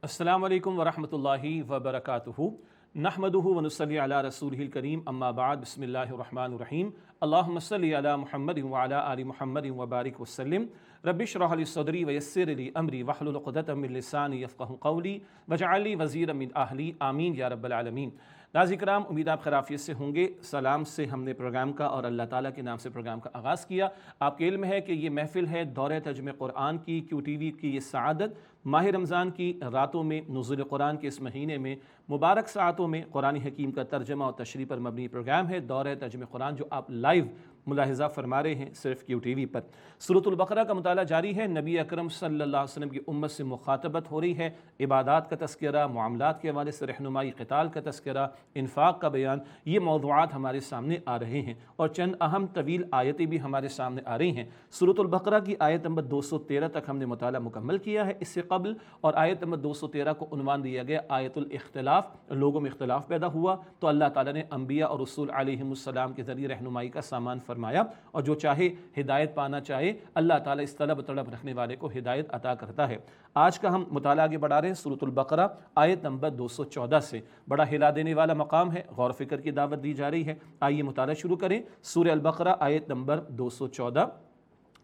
السلام علیکم ورحمۃ اللہ وبرکاتہ نحمدہ ونصلی علی رسولہ الکریم اما بعد بسم اللہ الرحمن الرحیم اللہم صلی علی محمد وعلی آل محمد وبارک وسلم رب اشرح لی صدری ویسر لی امری واحلل عقدۃ من لسانی یفقہوا قولی واجعل لی وزیرا من اہلی آمین یا رب العالمین۔ ناظرین کرام، امید آپ خیریت سے ہوں گے۔ سلام سے ہم نے پروگرام کا اور اللہ تعالیٰ کے نام سے پروگرام کا آغاز کیا۔ آپ کے علم ہے کہ یہ محفل ہے دورہ ترجمہ قرآن کی کیو ٹی وی کی یہ سعادت ماہ رمضان کی راتوں میں نزول قرآن کے اس مہینے میں مبارک ساعتوں میں قرآن حکیم کا ترجمہ اور تشریح پر مبنی پروگرام ہے دورہ ترجمہ قرآن، جو آپ لائیو ملاحظہ فرما رہے ہیں صرف کیو ٹی وی پر۔ سورۃ البقرہ کا مطالعہ جاری ہے۔ نبی اکرم صلی اللہ علیہ وسلم کی امت سے مخاطبت ہو رہی ہے، عبادات کا تذکرہ، معاملات کے حوالے سے رہنمائی، قتال کا تذکرہ، انفاق کا بیان، یہ موضوعات ہمارے سامنے آ رہے ہیں اور چند اہم طویل آیتیں بھی ہمارے سامنے آ رہی ہیں۔ سورۃ البقرہ کی آیت نمبر 213 تک ہم نے مطالعہ مکمل کیا ہے اس سے قبل، اور آیت نمبر 213 کو عنوان دیا گیا آیت الاختلاف، لوگوں میں اختلاف پیدا ہوا تو اللہ تعالیٰ نے انبیاء اور رسول علیہم السلام کے ذریعے رہنمائی کا سامان فرمایا، اور جو چاہے ہدایت پانا چاہے اللہ تعالیٰ اس طلب رکھنے والے کو ہدایت عطا کرتا ہے۔ آج کا ہم مطالعہ آگے بڑھا رہے ہیں سورۃ البقرہ آیت نمبر 214 سے۔ بڑا ہلا دینے والا مقام ہے، غور و فکر کی دعوت دی جا رہی ہے۔ آئیے مطالعہ شروع کریں۔ سورہ البقرہ آیت نمبر 214۔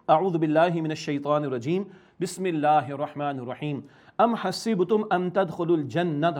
اعوذ باللہ من الشیطان الرجیم، بسم اللہ الرحمن الرحیم۔ ام حسبتم ان تدخلوا الجنۃ،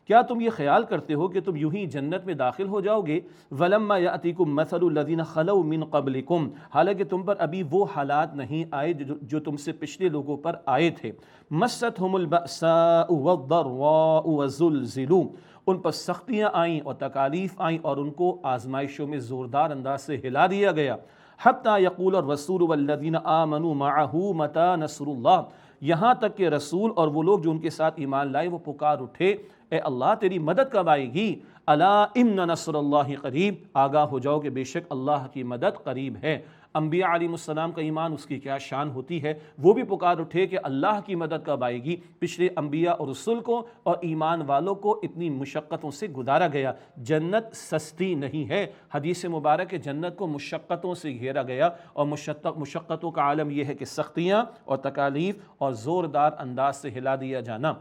کیا تم یہ خیال کرتے ہو کہ تم یوں ہی جنت میں داخل ہو جاؤ گے؟ وَلَمَّا يَأْتِكُمْ مَثَلُ الَّذِينَ خَلَوْا مِن قَبْلِكُمْ، حالانکہ تم پر ابھی وہ حالات نہیں آئے جو تم سے پچھلے لوگوں پر آئے تھے۔ مَسَّتْهُمُ الْبَأْسَاءُ وَالضَّرَّاءُ وَزُلْزِلُوا، ان پر سختیاں آئیں اور تکالیف آئیں اور ان کو آزمائشوں میں زوردار انداز سے ہلا دیا گیا۔ حَتَّى يَقُولَ الرَّسُولُ وَالَّذِينَ آمَنُوا مَعَهُ مَتَىٰ نَصْرُ اللَّهِ، یہاں تک کہ رسول اور وہ لوگ جو ان کے ساتھ ایمان لائے وہ پکار اٹھے، اے اللہ تیری مدد کب آئے گی؟ الا ان نصر اللہ قریب، آگاہ ہو جاؤ کہ بے شک اللہ کی مدد قریب ہے۔ انبیاء علیہ السلام کا ایمان، اس کی کیا شان ہوتی ہے، وہ بھی پکار اٹھے کہ اللہ کی مدد کب آئے گی۔ پچھلے انبیاء اور رسول کو اور ایمان والوں کو اتنی مشقتوں سے گزارا گیا، جنت سستی نہیں ہے۔ حدیث مبارک جنت کو مشقتوں سے گھیرا گیا، اور مشقتوں کا عالم یہ ہے کہ سختیاں اور تکالیف اور زوردار انداز سے ہلا دیا جانا۔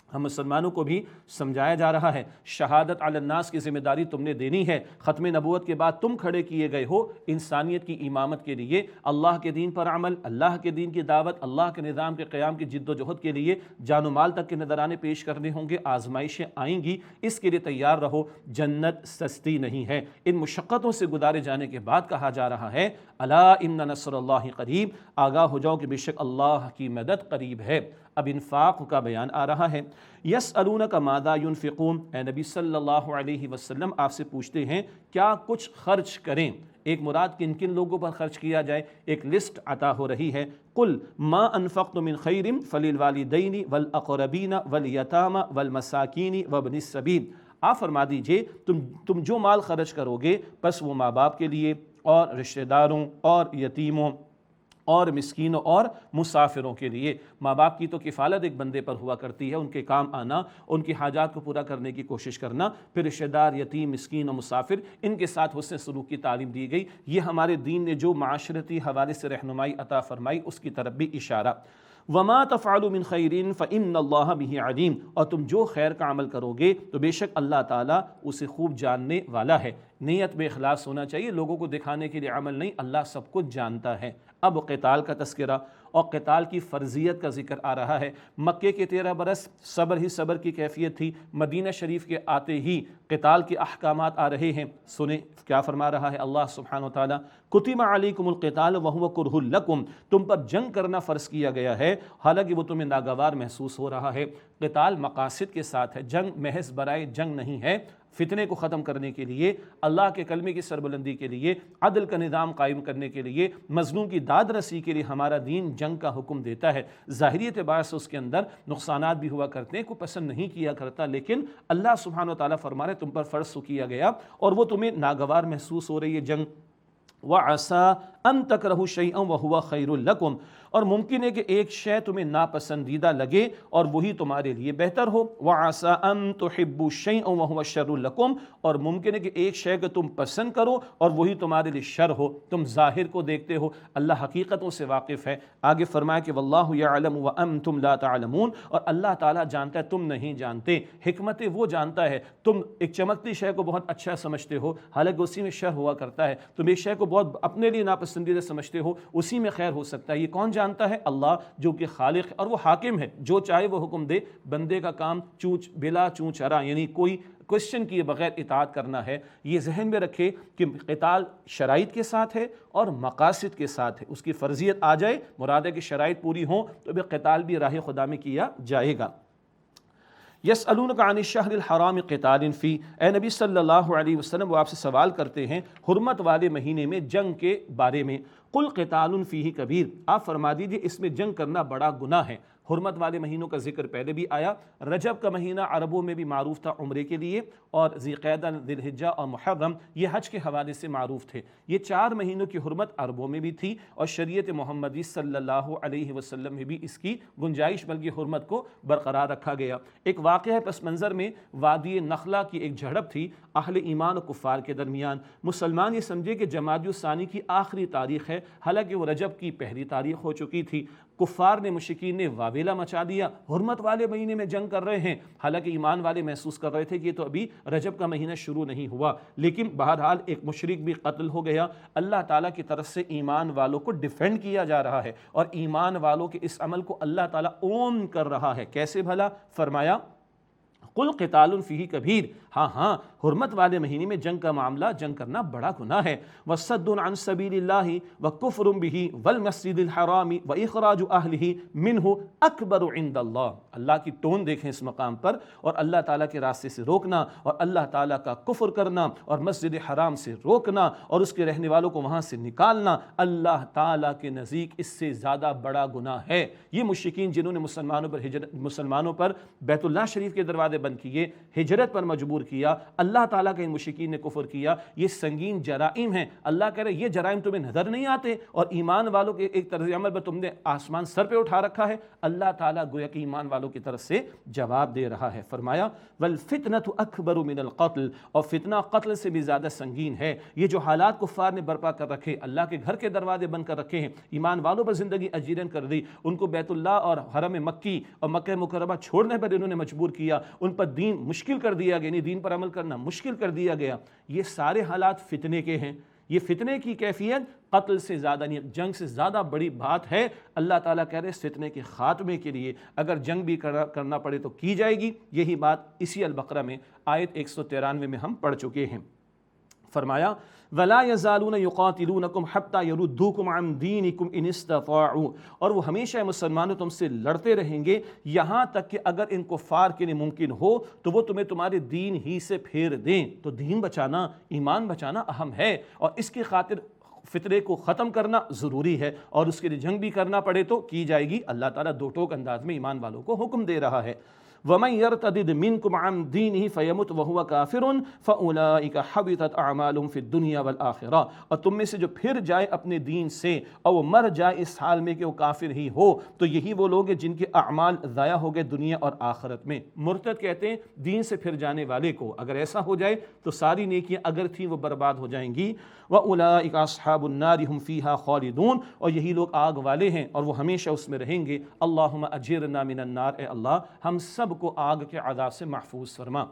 ہم مسلمانوں کو بھی سمجھایا جا رہا ہے، شہادت علی الناس کی ذمہ داری تم نے دینی ہے۔ ختم نبوت کے بعد تم کھڑے کیے گئے ہو انسانیت کی امامت کے لیے، اللہ کے دین پر عمل، اللہ کے دین کی دعوت، اللہ کے نظام کے قیام کی جد و جہد کے لیے جان و مال تک کے نذرانے پیش کرنے ہوں گے، آزمائشیں آئیں گی، اس کے لیے تیار رہو۔ جنت سستی نہیں ہے۔ ان مشقتوں سے گزارے جانے کے بعد کہا جا رہا ہے الا ان نصر اللہ قریب، آگاہ ہو جاؤ کہ بے شک اللہ کی مدد قریب ہے۔ اب انفاق کا بیان آ رہا ہے۔ یسألونک ماذا ینفقون، اے نبی صلی اللہ علیہ وسلم آپ سے پوچھتے ہیں کیا کچھ خرچ کریں۔ ایک مراد کن کن لوگوں پر خرچ کیا جائے، ایک لسٹ عطا ہو رہی ہے۔ قل ما انفقتم من خیر فللوالدین والاقربین والیتامى والمساکین وابن السبیل، آپ فرما دیجئے تم جو مال خرچ کرو گے بس وہ ماں باپ کے لیے اور رشتہ داروں اور یتیموں اور مسکینوں اور مسافروں کے لیے۔ ماں باپ کی تو کفالت ایک بندے پر ہوا کرتی ہے، ان کے کام آنا، ان کی حاجات کو پورا کرنے کی کوشش کرنا، پھر رشتہ دار، یتیم، مسکین اور مسافر، ان کے ساتھ حسن سلوک کی تعلیم دی گئی۔ یہ ہمارے دین نے جو معاشرتی حوالے سے رہنمائی عطا فرمائی اس کی طرف بھی اشارہ۔ وما تفعلوا من خیر فإن اللہ بہ علیم، اور تم جو خیر کا عمل کرو گے تو بے شک اللہ تعالیٰ اسے خوب جاننے والا ہے۔ نیت میں اخلاص ہونا چاہیے، لوگوں کو دکھانے کے لیے عمل نہیں، اللہ سب کچھ جانتا ہے۔ اب قتال کا تذکرہ اور قتال کی فرضیت کا ذکر آ رہا ہے۔ مکے کے 13 برس صبر ہی صبر کی کیفیت تھی، مدینہ شریف کے آتے ہی قتال کے احکامات آ رہے ہیں۔ سنیں کیا فرما رہا ہے اللہ سبحانہ وتعالی، کتب علیکم القتال وہو کرہ لکم، تم پر جنگ کرنا فرض کیا گیا ہے حالانکہ وہ تمہیں ناگوار محسوس ہو رہا ہے۔ قتال مقاصد کے ساتھ ہے، جنگ محض برائے جنگ نہیں ہے، فتنے کو ختم کرنے کے لیے، اللہ کے کلمے کی سربلندی کے لیے، عدل کا نظام قائم کرنے کے لیے، مظلوم کی داد رسی کے لیے ہمارا دین جنگ کا حکم دیتا ہے۔ ظاہری اعتبار سے اس کے اندر نقصانات بھی ہوا کرتے ہیں، کوئی پسند نہیں کیا کرتا، لیکن اللہ سبحانہ وتعالیٰ فرما رہے تم پر فرض کیا گیا اور وہ تمہیں ناگوار محسوس ہو رہی ہے جنگ۔ وَعَسَىٰ أَن تَكْرَهُوا شَيْئًا وَهُوَ خَيْرٌ لَكُمْ، اور ممکن ہے کہ ایک شے تمہیں ناپسندیدہ لگے اور وہی تمہارے لیے بہتر ہو۔ وَعَسَىٰ أَن تُحِبُّوا شَيْئًا وَهُوَ شَرٌّ لَكُمْ، اور ممکن ہے کہ ایک شے کو تم پسند کرو اور وہی تمہارے لیے شر ہو، تم ظاہر کو دیکھتے ہو، اللہ حقیقتوں سے واقف ہے۔ آگے فرمایا کہ وَاللَّهُ يَعْلَمُ وَأَنْتُمْ لَا تَعْلَمُونَ، اور اللہ تعالیٰ جانتا ہے تم نہیں جانتے، حکمتیں وہ جانتا ہے۔ تم ایک چمکتی شے کو بہت اچھا سمجھتے ہو حالانکہ اسی میں شر ہوا کرتا ہے، تم ایک شے کو بہت اپنے لیے ناپسندیدہ سمجھتے ہو اسی میں خیر ہو سکتا ہے۔ یہ کون جانتا ہے؟ اللہ، جو کہ خالق ہے اور وہ حاکم ہے، جو چاہے وہ حکم دے۔ بندے کا کام بلا چون چرا، یعنی کوئی کوشچن کیے بغیر اطاعت کرنا ہے۔ یہ ذہن میں رکھے کہ قتال شرائط کے ساتھ ہے اور مقاصد کے ساتھ ہے، اس کی فرضیت آ جائے، مراد ہے کہ شرائط پوری ہوں تو پھر قتال بھی راہ خدا میں کیا جائے گا۔ یسألونک عن الشہر الحرام قتال فی، اے نبی صلی اللہ علیہ وسلم وہ آپ سے سوال کرتے ہیں حرمت والے مہینے میں جنگ کے بارے میں۔ قل قتال فیہ کبیر، آپ فرما دیجئے اس میں جنگ کرنا بڑا گناہ ہے۔ حرمت والے مہینوں کا ذکر پہلے بھی آیا، رجب کا مہینہ عربوں میں بھی معروف تھا عمرے کے لیے، اور ذی قعدہ، ذی الحجہ اور محرم یہ حج کے حوالے سے معروف تھے۔ یہ 4 مہینوں کی حرمت عربوں میں بھی تھی اور شریعت محمدی صلی اللہ علیہ وسلم میں بھی اس کی گنجائش بلکہ حرمت کو برقرار رکھا گیا۔ ایک واقعہ پس منظر میں وادی نخلا کی ایک جھڑپ تھی اہل ایمان و کفار کے درمیان۔ مسلمان یہ سمجھے کہ جمادی الثانی کی آخری تاریخ ہے، حالانکہ وہ رجب کی پہلی تاریخ ہو چکی تھی۔ کفار نے، مشرکین نے واویلا مچا دیا، حرمت والے مہینے میں جنگ کر رہے ہیں، حالانکہ ایمان والے محسوس کر رہے تھے کہ یہ تو ابھی رجب کا مہینہ شروع نہیں ہوا۔ لیکن بہرحال ایک مشرک بھی قتل ہو گیا۔ اللہ تعالیٰ کی طرف سے ایمان والوں کو ڈیفینڈ کیا جا رہا ہے اور ایمان والوں کے اس عمل کو اللہ تعالیٰ اون کر رہا ہے۔ کیسے بھلا؟ فرمایا قل قتال فیہ کبیر، ہاں حرمت والے مہینے میں جنگ کا معاملہ، جنگ کرنا بڑا گناہ ہے۔ وصد عن سبیل اللہ وکفر بہ والمسجد الحرام واخراج اہلہ منہ اکبر عند اللہ۔ اللہ کی ٹون دیکھیں اس مقام پر، اور اللہ تعالیٰ کے راستے سے روکنا اور اللہ تعالیٰ کا کفر کرنا اور مسجد حرام سے روکنا اور اس کے رہنے والوں کو وہاں سے نکالنا اللہ تعالیٰ کے نزدیک اس سے زیادہ بڑا گناہ ہے۔ یہ مشرکین جنہوں نے مسلمانوں پر بیت اللہ شریف کے دروازے بند کیے، ہجرت پر مجبور کیا، اللہ تعالیٰ کا ان مشرکین نے کفر کیا، یہ سنگین جرائم ہیں۔ اللہ کہہ رہے یہ جرائم تمہیں نظر نہیں آتے اور ایمان والوں کے ایک طرز عمل پر تم نے آسمان سر پہ اٹھا رکھا ہے۔ اللہ تعالیٰ گویا کہ ایمان والوں کی طرف سے جواب دے رہا ہے۔ فرمایا والفتنۃ اکبر من القتل، اور فتنہ قتل سے بھی زیادہ سنگین ہے۔ یہ جو حالات کفار نے برپا کر رکھے، اللہ کے گھر کے دروازے بند کر رکھے ہیں، ایمان والوں پر زندگی اجیرن کر دی، ان کو بیت اللہ اور حرم مکی اور مکہ مکرمہ چھوڑنے پر انہوں نے مجبور کیا، ان پر دین مشکل کر دیا گیا، یعنی دین پر عمل کرنا مشکل کر دیا گیا۔ یہ سارے حالات فتنے کے ہیں۔ یہ فتنے کی کیفیت قتل سے زیادہ نہیں، جنگ سے زیادہ بڑی بات ہے۔ اللہ تعالیٰ کہہ رہے اس فتنے کے خاتمے کے لیے اگر جنگ بھی کرنا پڑے تو کی جائے گی۔ یہی بات اسی البقرہ میں آیت 193 میں ہم پڑھ چکے ہیں۔ فرمایا وَلَا يَزَالُونَ يُقَاتِلُونَكُمْ حَتَّى يَرُدُّوكُمْ عَنْ دِينِكُمْ إِنِ اسْتَطَاعُوا، اور وہ ہمیشہ مسلمانوں تم سے لڑتے رہیں گے یہاں تک کہ اگر ان کفار کے لیے ممکن ہو تو وہ تمہیں تمہارے دین ہی سے پھیر دیں۔ تو دین بچانا، ایمان بچانا اہم ہے، اور اس کی خاطر فتنے کو ختم کرنا ضروری ہے، اور اس کے لیے جنگ بھی کرنا پڑے تو کی جائے گی۔ اللہ تعالیٰ دو ٹوک انداز میں ایمان والوں کو حکم دے رہا ہے۔ وَمَن يَرْتَدِدْ مِنْكُمْ عَنْ دِينِهِ فَيَمُتْ وَهُوَ كَافِرٌ فَأُولَٰئِكَ حَبِطَتْ أَعْمَالُهُمْ فِي الدُّنْيَا وَالْآخِرَةِ، اور تم میں سے جو پھر جائے اپنے دین سے اور وہ مر جائے اس حال میں کہ وہ کافر ہی ہو، تو یہی وہ لوگ ہیں جن کے اعمال ضائع ہو گئے دنیا اور آخرت میں۔ مرتد کہتے ہیں دین سے پھر جانے والے کو، اگر ایسا ہو جائے تو ساری نیکیاں اگر تھیں وہ برباد ہو جائیں گی۔ وَأُولَٰئِكَ أَصْحَابُ النَّارِ هُمْ فِيهَا خَالِدُونَ، اور یہی لوگ آگ والے ہیں اور وہ ہمیشہ اس میں رہیں گے۔ اللہم اجرنا من النار، اے اللہ ہم سب کو آگ کے عذاب سے محفوظ فرما۔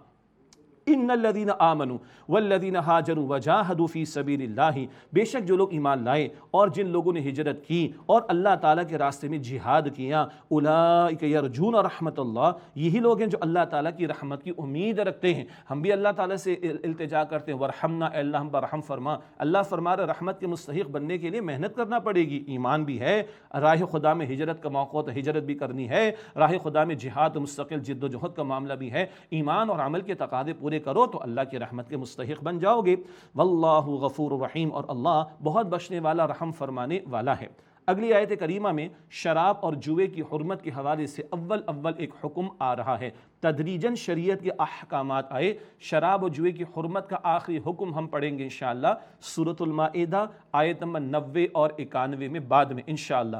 ان الذین آمنوا والذین ہاجروا وجاہدوا فی سبیل اللہ، بے شک جو لوگ ایمان لائے اور جن لوگوں نے ہجرت کی اور اللہ تعالیٰ کے راستے میں جہاد کیا، اولئک یرجون رحمت اللہ، یہی لوگ ہیں جو اللہ تعالیٰ کی رحمت کی امید رکھتے ہیں۔ ہم بھی اللہ تعالیٰ سے التجا کرتے ہیں ورحمنا، اے اللہ ہم پر رحم فرما۔ اللہ فرما رہا رحمت کے مستحق بننے کے لیے محنت کرنا پڑے گی، ایمان بھی ہے، راہ خدا میں ہجرت کا موقع تو ہجرت بھی کرنی ہے، راہ خدا میں جہاد و مستقل جد و جہد کا معاملہ بھی ہے، ایمان اور عمل کے تقاضے پورے کرو تو اللہ کی رحمت کے مستحق بن جاؤ گے۔ واللہ غفور رحیم، اور اللہ بہت بخشنے والا، رحم فرمانے والا ہے۔ اگلی آیت کریمہ میں شراب اور جوئے کی حرمت کے حوالے سے اول ایک حکم آ رہا ہے، تدریجاً شریعت کے احکامات آئے۔ شراب اور جوئے کی حرمت کا آخری حکم ہم پڑھیں گے انشاءاللہ سورۃ المائدہ آیت نمبر 90 اور 91 میں بعد میں انشاءاللہ۔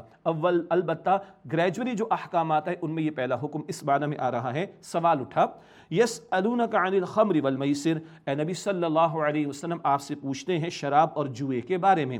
البتہ گریجولی جو احکامات ہیں ان میں یہ پہلا حکم اس معنی میں آ رہا ہے۔ سوال اٹھا یسألونک عن الخمر والمیسر، اے نبی صلی اللہ علیہ وسلم آپ سے پوچھتے ہیں شراب اور جوئے کے بارے میں۔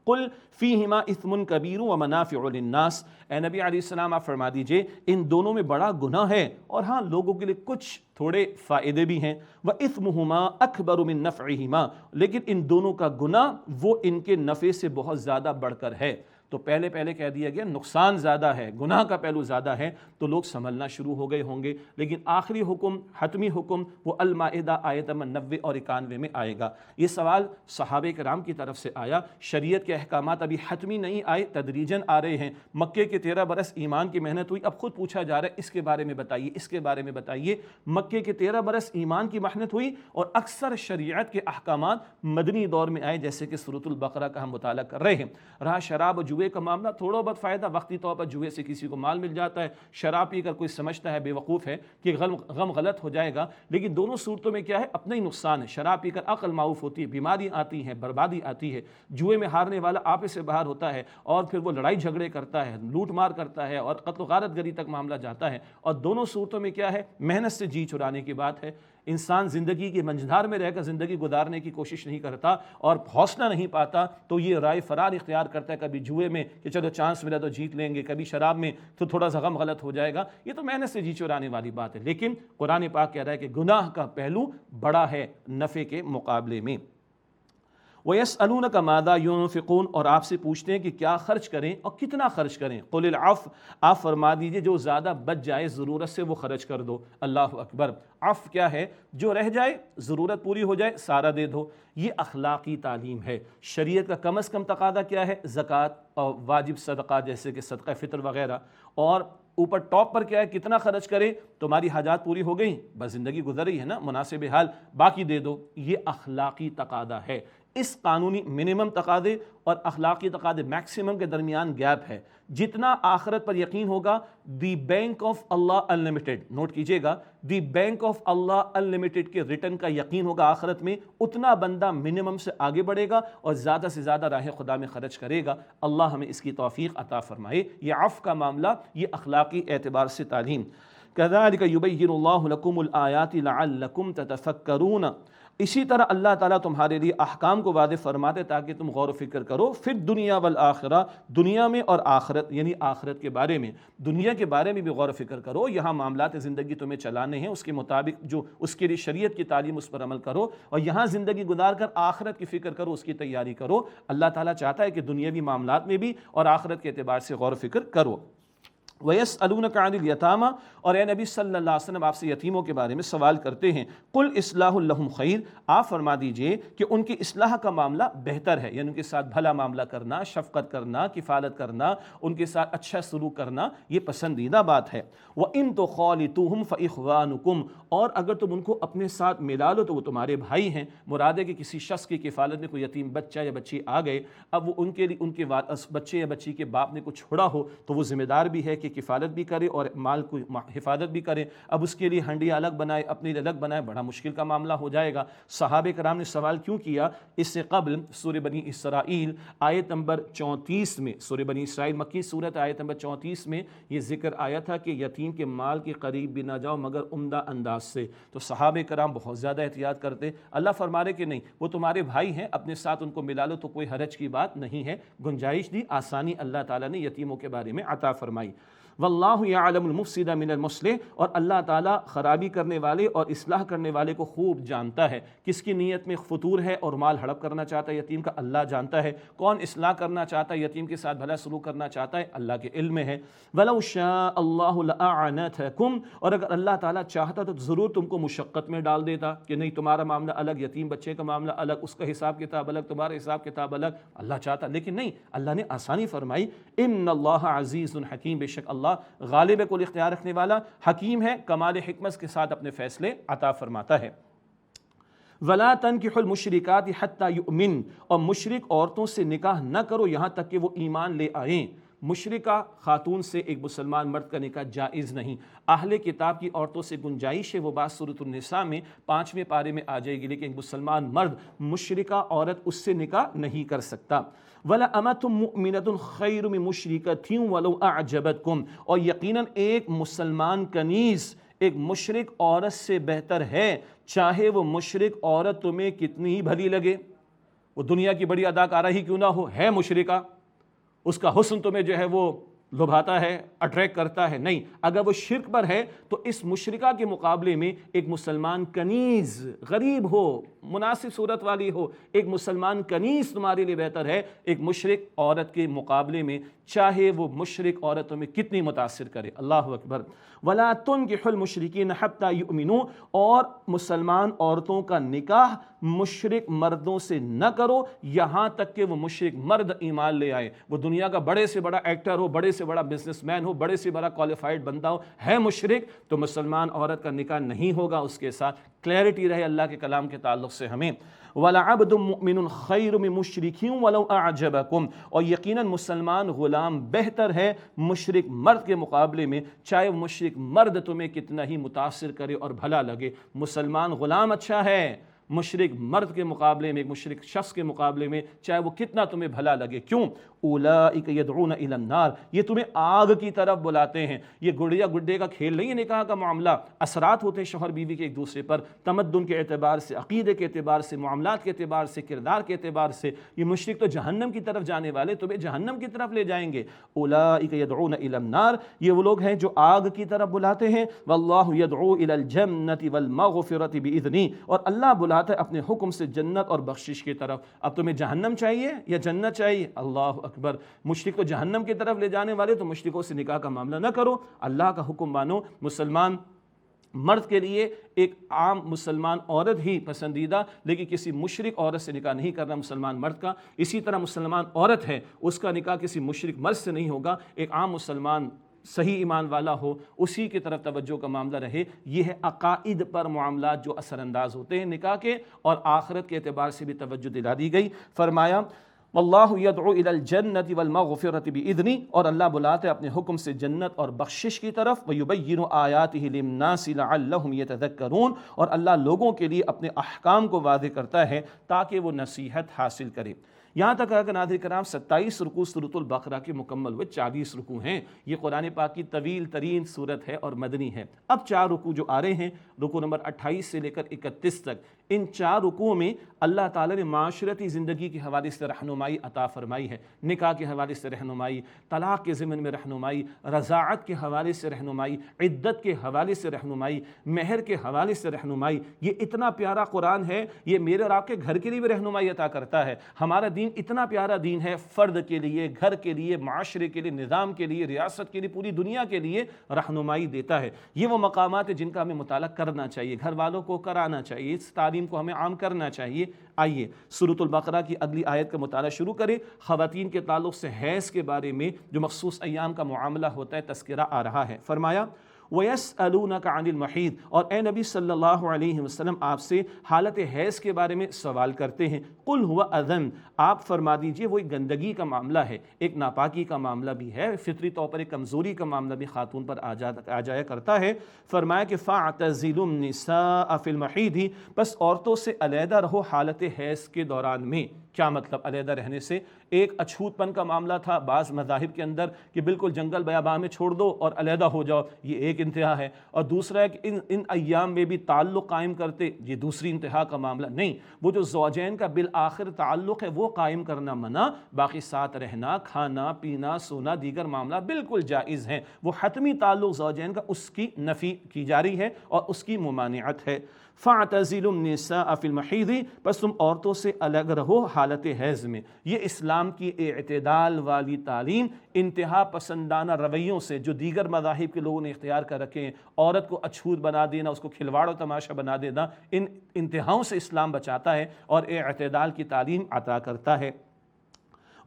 قل فیہما اثم کبیر ومنافع للناس، اے نبی علیہ السلام آپ فرما دیجئے ان دونوں میں بڑا گناہ ہے اور ہاں لوگوں کے لیے کچھ تھوڑے فائدے بھی ہیں۔ وَإِثْمُهُمَا أَكْبَرُ مِن نَفْعِهِمَا، لیکن ان دونوں کا گناہ وہ ان کے نفع سے بہت زیادہ بڑھ کر ہے۔ تو پہلے کہہ دیا گیا نقصان زیادہ ہے، گناہ کا پہلو زیادہ ہے، تو لوگ سنبھلنا شروع ہو گئے ہوں گے، لیکن آخری حکم حتمی حکم وہ المائدہ آیت نمبر 90 اور 91 میں آئے گا۔ یہ سوال صحابہ کرام کی طرف سے آیا، شریعت کے احکامات ابھی حتمی نہیں آئے، تدریجاً آ رہے ہیں۔ مکے کے 13 برس ایمان کی محنت ہوئی، اب خود پوچھا جا رہا ہے اس کے بارے میں بتائیے، اس کے بارے میں بتائیے۔ مکے کے 13 برس ایمان کی محنت ہوئی اور اکثر شریعت کے احکامات مدنی دور میں آئے، جیسے کہ سورۃ البقرہ کا ہم مطالعہ کر رہے ہیں۔ رہا شراب و جوئے کا معاملہ، تھوڑا بہت فائدہ وقتی طور پر جوئے سے کسی کو مال مل جاتا ہے، شراب پی کر کوئی سمجھتا ہے بے وقوف ہے کہ غم غلط ہو جائے گا، لیکن دونوں صورتوں میں کیا ہے اپنا ہی نقصان ہے۔ شراب پی کر عقل معوف ہوتی ہے، بیماری آتی ہے، بربادی آتی ہے۔ جوئے میں ہارنے والا آپے سے باہر ہوتا ہے اور پھر وہ لڑائی جھگڑے کرتا ہے، لوٹ مار کرتا ہے اور قتل و غارت گری تک معاملہ جاتا ہے، اور دونوں صورتوں میں کیا ہے محنت سے جی چھڑانے کی بات ہے۔ انسان زندگی کی منجھار میں رہ کر زندگی گزارنے کی کوشش نہیں کرتا اور حوصلہ نہیں پاتا تو یہ رائے فرار اختیار کرتا ہے، کبھی جوئے میں کہ چلو چانس ملا تو جیت لیں گے، کبھی شراب میں تو تھوڑا سا غم غلط ہو جائے گا، یہ تو محنت سے جی چرانے والی بات ہے۔ لیکن قرآن پاک کہہ رہا ہے کہ گناہ کا پہلو بڑا ہے نفع کے مقابلے میں۔ وَيَسْأَلُونَكَ مَاذَا يُنْفِقُونَ، اور آپ سے پوچھتے ہیں کہ کیا خرچ کریں اور کتنا خرچ کریں۔ قُلِ الْعَفْوَ، آپ فرما دیجئے جو زیادہ بچ جائے ضرورت سے وہ خرچ کر دو۔ اللہ اکبر۔ عفو کیا ہے؟ جو رہ جائے، ضرورت پوری ہو جائے سارا دے دو۔ یہ اخلاقی تعلیم ہے۔ شریعت کا کم از کم تقاضا کیا ہے؟ زکوٰۃ اور واجب صدقات جیسے کہ صدقہ فطر وغیرہ، اور اوپر ٹاپ پر کیا ہے کتنا خرچ کرے؟ تمہاری حاجات پوری ہو گئیں، بس زندگی گزر رہی ہے نا، مناسب حال، باقی دے دو۔ یہ اخلاقی تقاضا ہے۔ اس قانونی منیمم تقاضے اور اخلاقی تقاضے میکسیمم کے درمیان گیپ ہے۔ جتنا آخرت پر یقین ہوگا، دی بینک آف اللہ انلمیٹڈ، نوٹ کیجئے گا، دی بینک آف اللہ انلمیٹڈ کے ریٹرن کا یقین ہوگا آخرت میں، اتنا بندہ منیمم سے آگے بڑھے گا اور زیادہ سے زیادہ راہ خدا میں خرچ کرے گا۔ اللہ ہمیں اس کی توفیق عطا فرمائے۔ یہ عفو کا معاملہ، یہ اخلاقی اعتبار سے تعلیم۔ كَذَلِكَ يُبَيِّنُ اللَّهُ لَكُمُ الْآيَاتِ لَعَلَّكُمْ تَتَفَكَّرُونَ، اسی طرح اللہ تعالیٰ تمہارے لیے احکام کو واضح فرماتے تاکہ تم غور و فکر کرو، پھر دنیا والآخرہ، دنیا میں اور آخرت یعنی آخرت کے بارے میں، دنیا کے بارے میں بھی غور و فکر کرو۔ یہاں معاملات زندگی تمہیں چلانے ہیں، اس کے مطابق جو اس کے لیے شریعت کی تعلیم اس پر عمل کرو، اور یہاں زندگی گزار کر آخرت کی فکر کرو، اس کی تیاری کرو۔ اللہ تعالیٰ چاہتا ہے کہ دنیاوی معاملات میں بھی اور آخرت کے اعتبار سے غور و فکر کرو۔ وَيَسْأَلُونَكَ عَنِ الْيَتَامَى، اور اے نبی صلی اللہ علیہ وسلم آپ سے یتیموں کے بارے میں سوال کرتے ہیں۔ قُلْ إِصْلَاحٌ لَهُمْ خَيْرٌ، آپ فرما دیجئے کہ ان کی اصلاح کا معاملہ بہتر ہے، یعنی ان کے ساتھ بھلا معاملہ کرنا، شفقت کرنا، کفالت کرنا، ان کے ساتھ اچھا سلوک کرنا، یہ پسندیدہ بات ہے۔ وَإِن تُخَالِطُوهُمْ فَإِخْوَانُكُمْ، اور اگر تم ان کو اپنے ساتھ ملا لو تو وہ تمہارے بھائی ہیں۔ مراد ہے کہ کسی شخص کی کفالت میں کوئی یتیم بچہ یا بچی آ گئے، اب وہ ان کے لیے ان کے بچے یا بچی کے باپ نے کچھ چھوڑا ہو تو وہ ذمہ دار بھی ہے کہ کفالت بھی کرے اور مال کو حفاظت بھی کرے۔ اب اس کے لیے ہنڈی الگ بنائے، اپنی الگ بنائے، بڑا مشکل کا معاملہ ہو جائے گا۔ صحابہ کرام نے سوال کیوں کیا؟ اس سے قبل سورہ بنی اسرائیل آیت نمبر 34 میں، سورہ بنی اسرائیل مکی سورت آیت نمبر 34 میں یہ ذکر آیا تھا کہ یتیم کے مال کے قریب بھی نہ جاؤ مگر عمدہ انداز سے۔ تو صحابہ کرام بہت زیادہ احتیاط کرتے۔ اللہ فرما رہے کہ نہیں، وہ تمہارے بھائی ہیں، اپنے ساتھ ان کو ملا لو تو کوئی حرج کی بات نہیں ہے، گنجائش دی، آسانی اللہ تعالیٰ نے یتیموں کے بارے میں عطا فرمائی۔ واللہ یعلم المفسد من المصلح، اور اللہ تعالیٰ خرابی کرنے والے اور اصلاح کرنے والے کو خوب جانتا ہے۔ کس کی نیت میں فطور ہے اور مال ہڑپ کرنا چاہتا ہے یتیم کا، اللہ جانتا ہے۔ کون اصلاح کرنا چاہتا ہے یتیم کے ساتھ بھلا سلوک کرنا چاہتا ہے، اللہ کے علم میں ہے۔ وَلَوْ شَاءَ اللَّهُ لَأَعْنَتَكُمْ، اور اگر اللہ تعالیٰ چاہتا تو ضرور تم کو مشقت میں ڈال دیتا کہ نہیں تمہارا معاملہ الگ، یتیم بچے کا معاملہ الگ، اس کا حساب کتاب الگ، تمہارا حساب کتاب الگ، اللہ چاہتا، لیکن نہیں، اللہ نے آسانی فرمائی۔ ان اللہ عزیز حکیم، بے شک اللہ غالب کل اختیار رکھنے والا، حکیم ہے، کمال حکمت کے ساتھ اپنے فیصلے عطا فرماتا ہے۔ ولا تنکحوا المشرکات حتی یؤمن، اور مشرک عورتوں سے نکاح نہ کرو یہاں تک کہ وہ ایمان لے آئیں۔ مشرکہ خاتون سے ایک مسلمان مرد کا نکاح جائز نہیں۔ اہل کتاب کی عورتوں سے گنجائش ہے، وہ بات سورۃ النساء میں 5ویں پارے میں آ جائے گی، لیکن ایک مسلمان مرد مشرکہ عورت اس سے نکاح نہیں کر سکتا۔ وَلَأَمَةٌ مُؤْمِنَةٌ خَيْرٌ مِّن مُشْرِكَةٍ وَلَوْ أَعْجَبَتْكُمْ، اور یقیناً ایک مسلمان کنیز ایک مشرک عورت سے بہتر ہے، چاہے وہ مشرک عورت تمہیں کتنی ہی بھلی لگے، وہ دنیا کی بڑی اداکارہ ہی کیوں نہ ہو، ہے مشرکہ، اس کا حسن تمہیں جو ہے وہ لبھاتا ہے، اٹریکٹ کرتا ہے، نہیں، اگر وہ شرک پر ہے تو اس مشرکہ کے مقابلے میں ایک مسلمان کنیز، غریب ہو، مناسب صورت والی ہو، ایک مسلمان کنیز تمہارے لیے بہتر ہے ایک مشرک عورت کے مقابلے میں، چاہے وہ مشرک عورت تمہیں کتنی متاثر کرے۔ اللہ اکبر۔ وَلَا تُنْكِحُوا الْمُشْرِكِينَ حَتَّى يُؤْمِنُوا، اور مسلمان عورتوں کا نکاح مشرک مردوں سے نہ کرو یہاں تک کہ وہ مشرک مرد ایمان لے آئے، وہ دنیا کا بڑے سے بڑا ایکٹر ہو، بڑے سے بڑا بزنس مین ہو، بڑے سے بڑا کوالیفائڈ بندہ ہو، ہے مشرک تو مسلمان عورت کا نکاح نہیں ہوگا اس کے ساتھ۔ کلیئرٹی رہے اللہ کے کلام کے تعلق سے ہمیں۔ وَلَعَبْدٌ مُؤْمِنٌ خَيْرٌ مِّن مُشْرِكٍ وَلَوْ أَعْجَبَكُمْ، اور یقیناً مسلمان غلام بہتر ہے مشرک مرد کے مقابلے میں، چاہے وہ مشرک مرد تمہیں کتنا ہی متاثر کرے اور بھلا لگے، مسلمان غلام اچھا ہے مشرک مرد کے مقابلے میں، ایک مشرک شخص کے مقابلے میں، چاہے وہ کتنا تمہیں بھلا لگے۔ کیوں؟ اولئک یدعون الی النار، یہ تمہیں آگ کی طرف بلاتے ہیں۔ یہ گڑیا گڈے کا کھیل نہیں ہے نکاح کا معاملہ، اثرات ہوتے ہیں شوہر بیوی کے ایک دوسرے پر، تمدن کے اعتبار سے، عقیدے کے اعتبار سے، معاملات کے اعتبار سے، کردار کے اعتبار سے۔ یہ مشرک تو جہنم کی طرف جانے والے تمہیں جہنم کی طرف لے جائیں گے۔ اولئک یدعون الی النار، یہ وہ لوگ ہیں جو آگ کی طرف بلاتے ہیں۔ واللہ یدعو الی الجنۃ والمغفرۃ باذنہ، اور اللہ بلاتا ہے اپنے حکم سے جنت اور بخشش کی طرف۔ اب تمہیں جہنم چاہیے یا جنت چاہیے؟ اللہ اکبر۔ مشرک کو جہنم کی طرف لے جانے والے تو مشرکوں سے نکاح کا معاملہ نہ کرو، اللہ کا حکم مانو۔ مسلمان مرد کے لیے ایک عام مسلمان عورت ہی پسندیدہ، لیکن کسی مشرک عورت سے نکاح نہیں کرنا مسلمان مرد کا۔ اسی طرح مسلمان عورت ہے، اس کا نکاح کسی مشرک مرد سے نہیں ہوگا، ایک عام مسلمان صحیح ایمان والا ہو اسی کی طرف توجہ کا معاملہ رہے۔ یہ ہے عقائد پر معاملات جو اثر انداز ہوتے ہیں نکاح کے، اور آخرت کے اعتبار سے بھی توجہ دلا دی گئی۔ فرمایا واللہ یدعو الی الجنۃ والمغفرۃ باذنہ، اور اللہ بلاتے اپنے حکم سے جنت اور بخشش کی طرف۔ ویبین آیاتہ للناس لعلہم یتذکرون، اور اللہ لوگوں کے لیے اپنے احکام کو واضح کرتا ہے تاکہ وہ نصیحت حاصل کرے۔ یہاں تک کہ ناظرین کرام 27 رکوع سورۃ البقرہ کے مکمل ہوئے، 40 رکوع ہیں۔ یہ قرآن پاک کی طویل ترین صورت ہے اور مدنی ہے۔ اب 4 رکوع جو آ رہے ہیں، رکوع نمبر 28 سے لے کر 31 تک، ان 4 رکوعوں میں اللہ تعالیٰ نے معاشرتی زندگی کے حوالے سے رہنمائی عطا فرمائی ہے، نکاح کے حوالے سے رہنمائی، طلاق کے ضمن میں رہنمائی، رضاعت کے حوالے سے رہنمائی، عدت کے حوالے سے رہنمائی، مہر کے حوالے سے رہنمائی۔ یہ اتنا پیارا قرآن ہے، یہ میرے اور آپ کے گھر کے لیے بھی رہنمائی عطا کرتا ہے۔ ہمارا دین اتنا پیارا دین ہے، فرد کے لیے، گھر کے لیے، معاشرے کے لیے، نظام کے لیے، ریاست کے لیے، پوری دنیا کے لیے رہنمائی دیتا ہے۔ یہ وہ مقامات ہیں جن کا ہمیں مطالعہ کرنا چاہیے، گھر والوں کو کرانا چاہیے، اس تعلیم کو ہمیں عام کرنا چاہیے۔ آئیے سورۃ البقرہ کی اگلی آیت کا مطالعہ شروع کریں۔ خواتین کے تعلق سے حیض کے بارے میں جو مخصوص ایام کا معاملہ ہوتا ہے تذکرہ آ رہا ہے۔ فرمایا وَيَسْأَلُونَكَ عَنِ الْمَحِيضِ، اور اے نبی صلی اللہ علیہ وسلم آپ سے حالت حیض کے بارے میں سوال کرتے ہیں۔ قُلْ هُوَ أَذًى، آپ فرما دیجئے وہ ایک گندگی کا معاملہ ہے، ایک ناپاکی کا معاملہ بھی ہے، فطری طور پر ایک کمزوری کا معاملہ بھی خاتون پر آ جایا کرتا ہے۔ فرمایا کہ فَاعْتَزِلُوا النِّسَاءَ فِي الْمَحِيضِ، بس عورتوں سے علیحدہ رہو حالت حیض کے دوران میں۔ کیا مطلب علیحدہ رہنے سے؟ ایک اچھوت پن کا معاملہ تھا بعض مذاہب کے اندر کہ بالکل جنگل بیابان میں چھوڑ دو اور علیحدہ ہو جاؤ، یہ ایک انتہا ہے، اور دوسرا ہے کہ ان ایام میں بھی تعلق قائم کرتے، یہ دوسری انتہا کا معاملہ۔ نہیں، وہ جو زوجین کا بالآخر تعلق ہے وہ قائم کرنا منع، باقی ساتھ رہنا، کھانا پینا، سونا، دیگر معاملہ بالکل جائز ہیں۔ وہ حتمی تعلق زوجین کا اس کی نفی کی جاری ہے اور اس کی ممانعت ہے۔ فَاعْتَزِلُوا النِّسَاءَ فِي الْمَحِيضِ، بس تم عورتوں سے الگ رہو حالت حیض میں۔ یہ اسلام کی اعتدال والی تعلیم انتہا پسندانہ رویوں سے جو دیگر مذاہب کے لوگوں نے اختیار کر رکھے ہیں، عورت کو اچھوت بنا دینا، اس کو کھلواڑ و تماشا بنا دینا، ان انتہاؤں سے اسلام بچاتا ہے اور اعتدال کی تعلیم عطا کرتا ہے۔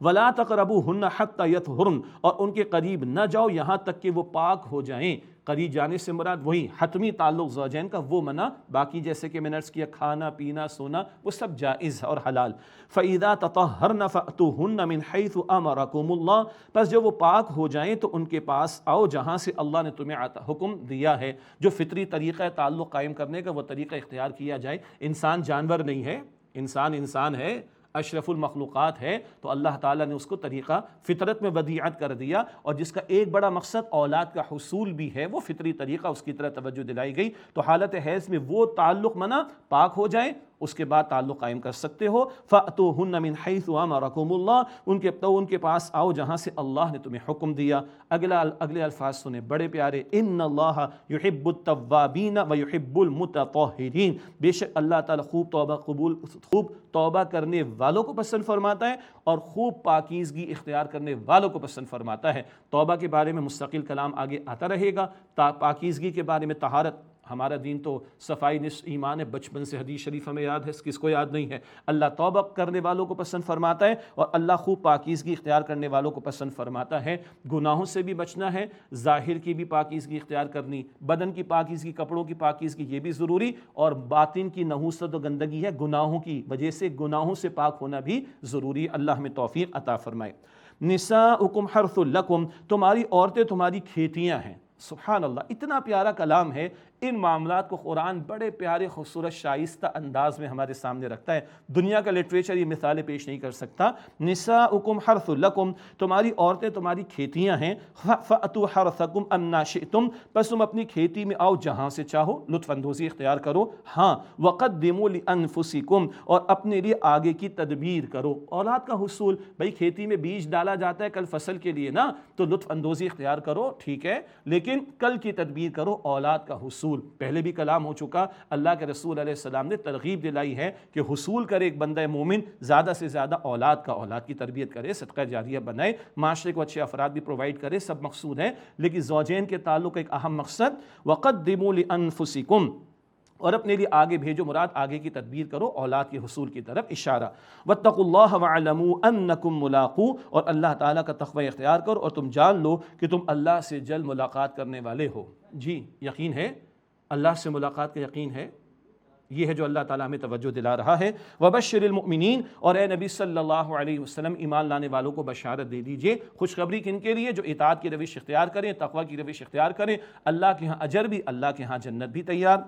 وَلَا تَقْرَبُوهُنَّ حَتَّى يَطْهُرْنَ، اور ان کے قریب نہ جاؤ یہاں تک کہ وہ پاک ہو جائیں۔ قریب جانے سے مراد وہی حتمی تعلق زوجین کا وہ منع، باقی جیسے کہ میں نے عرض کیا کھانا پینا سونا وہ سب جائز اور حلال۔ فَإِذَا تَطَهَّرْنَ فَأْتُوهُنَّ مِنْ حَيْثُ أَمَرَكُمُ اللَّهُ، پس جب وہ پاک ہو جائیں تو ان کے پاس آؤ جہاں سے اللہ نے تمہیں حکم دیا ہے۔ جو فطری طریقہ تعلق قائم کرنے کا وہ طریقہ اختیار کیا جائے۔ انسان جانور نہیں ہے، انسان ہے، اشرف المخلوقات ہے، تو اللہ تعالیٰ نے اس کو طریقہ فطرت میں ودیعت کر دیا، اور جس کا ایک بڑا مقصد اولاد کا حصول بھی ہے، وہ فطری طریقہ اس کی طرح توجہ دلائی گئی۔ تو حالت حیض میں وہ تعلق منع، پاک ہو جائے اس کے بعد تعلق قائم کر سکتے ہو۔ فَأْتُوهُنَّ مِنْ حَيْثُ أَمَرَكُمُ اللَّهُ، ان کے پاس آؤ جہاں سے اللہ نے تمہیں حکم دیا۔ اگلے الفاظ سنیں بڑے پیارے، إِنَّ اللَّهَ يُحِبُّ التَّوَّابِينَ وَيُحِبُّ الْمُتَطَهِّرِينَ، بے شک اللہ تعالیٰ خوب توبہ کرنے والوں کو پسند فرماتا ہے اور خوب پاکیزگی اختیار کرنے والوں کو پسند فرماتا ہے۔ توبہ کے بارے میں مستقل کلام آگے آتا رہے گا، پاکیزگی کے بارے میں طہارت، ہمارا دین تو صفائی نصف ایمان ہے، بچپن سے حدیث شریف ہمیں یاد ہے، کس کو یاد نہیں ہے؟ اللہ توبہ کرنے والوں کو پسند فرماتا ہے اور اللہ خوب پاکیزگی اختیار کرنے والوں کو پسند فرماتا ہے۔ گناہوں سے بھی بچنا ہے، ظاہر کی بھی پاکیزگی اختیار کرنی، بدن کی پاکیزگی، کپڑوں کی پاکیزگی یہ بھی ضروری، اور باطن کی نحوست و گندگی ہے گناہوں کی وجہ سے، گناہوں سے پاک ہونا بھی ضروری۔ اللہ ہمیں توفیق عطا فرمائے۔ نساؤکم حرث لکم، تمہاری عورتیں تمہاری کھیتیاں ہیں۔ سبحان اللہ، اتنا پیارا کلام ہے۔ ان معاملات کو قرآن بڑے پیارے خوبصورت شائستہ انداز میں ہمارے سامنے رکھتا ہے، دنیا کا لٹریچر یہ مثالیں پیش نہیں کر سکتا۔ نساؤکم حرث لکم، تمہاری عورتیں تمہاری کھیتیاں ہیں۔ فأتوا حرثکم انا شئتم، پس تم اپنی کھیتی میں آؤ جہاں سے چاہو، لطف اندوزی اختیار کرو۔ ہاں، وقدموا لانفسکم، اور اپنے لیے آگے کی تدبیر کرو۔ اولاد کا حصول، بھئی کھیتی میں بیج ڈالا جاتا ہے کل فصل کے لیے نا، تو لطف اندوزی اختیار کرو، ٹھیک ہے، لیکن کل کی تدبیر کرو، اولاد کا حصول۔ پہلے بھی کلام ہو چکا، اللہ کے رسول علیہ السلام نے ترغیب دلائی ہے کہ حصول کرے ایک بندہ مومن، زیادہ سے زیادہ اولاد کی تربیت کرے، صدقہ جاریہ بنائے، معاشرے کو اچھے افراد بھی پرووائڈ کرے، سب مقصود ہے، لیکن زوجین کے تعلق ایک اہم مقصد وَقَدِّمُوا لِأَنفُسِكُمْ، اور اپنے لیے آگے بھیجو، مراد آگے کی تدبیر کرو، اولاد کے حصول کی طرف اشارہ۔ وَاتَّقُوا اللَّهَ وَاعْلَمُوا أَنَّكُمْ مُلَاقُوهُ، اور اللہ تعالیٰ کا تقوی اختیار کرو اور تم جان لو کہ تم اللہ سے جلد ملاقات کرنے والے ہو۔ جی یقین ہے، اللہ سے ملاقات کا یقین ہے، یہ ہے جو اللہ تعالیٰ ہمیں توجہ دلا رہا ہے۔ وَبَشِّرِ الْمُؤْمِنِينَ، اور اے نبی صلی اللہ علیہ وسلم ایمان لانے والوں کو بشارت دے دیجئے، خوشخبری کن کے لیے؟ جو اطاعت کی روش اختیار کریں، تقوی کی روش اختیار کریں، اللہ کے ہاں اجر بھی، اللہ کے ہاں جنت بھی تیار۔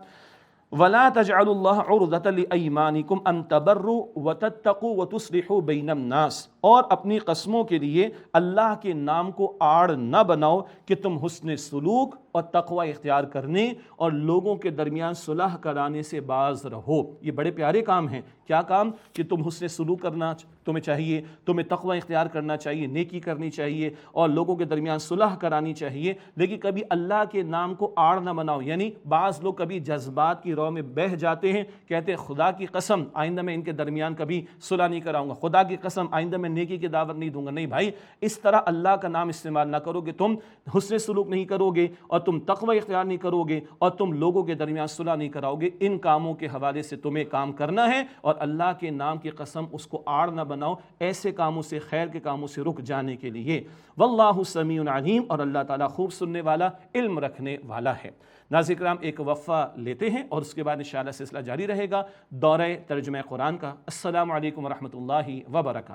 وَلَا تَجْعَلُوا اللَّهَ عُرْضَةً لِأَيْمَانِكُمْ أَن تَبَرُّوا وَتَتَّقُوا وَتُصْلِحُوا بَيْنَ النَّاسِ، اور اپنی قسموں کے لیے اللہ کے نام کو آڑ نہ بناؤ کہ تم حسن سلوک اور تقوی اختیار کرنے اور لوگوں کے درمیان صلح کرانے سے باز رہو۔ یہ بڑے پیارے کام ہیں۔ کیا کام؟ کہ تم حسن سلوک کرنا تمہیں چاہیے، تمہیں تقوی اختیار کرنا چاہیے، نیکی کرنی چاہیے اور لوگوں کے درمیان صلح کرانی چاہیے، لیکن کبھی اللہ کے نام کو آڑ نہ بناؤ۔ یعنی بعض لوگ کبھی جذبات کی رو میں بہہ جاتے ہیں، کہتے ہیں خدا کی قسم آئندہ میں ان کے درمیان کبھی صلح نہیں کراؤں گا، خدا کی قسم آئندہ میں نیکی کی دعوت نہیں دوں گا۔ نہیں بھائی، اس طرح اللہ کا نام استعمال نہ کرو گے، تم حسن سلوک نہیں کرو گے اور تم تقوی اختیار نہیں کرو گے اور تم لوگوں کے درمیان صلح نہیں کراؤ گے۔ ان کاموں کے حوالے سے تمہیں کام کرنا ہے اور اللہ کے نام کی قسم اس کو آڑ نہ بناؤ، ایسے کاموں سے، خیر کے کاموں سے رک جانے کے لیے۔ واللہ سمیع علیم، اور اللہ تعالیٰ خوب سننے والا، علم رکھنے والا ہے۔ ناظرین کرام، ایک وقفہ لیتے ہیں اور اس کے بعد انشاءاللہ سلسلہ جاری رہے گا دورہ ترجمہ قرآن کا۔ السلام علیکم ورحمۃ اللہ وبرکاتہ۔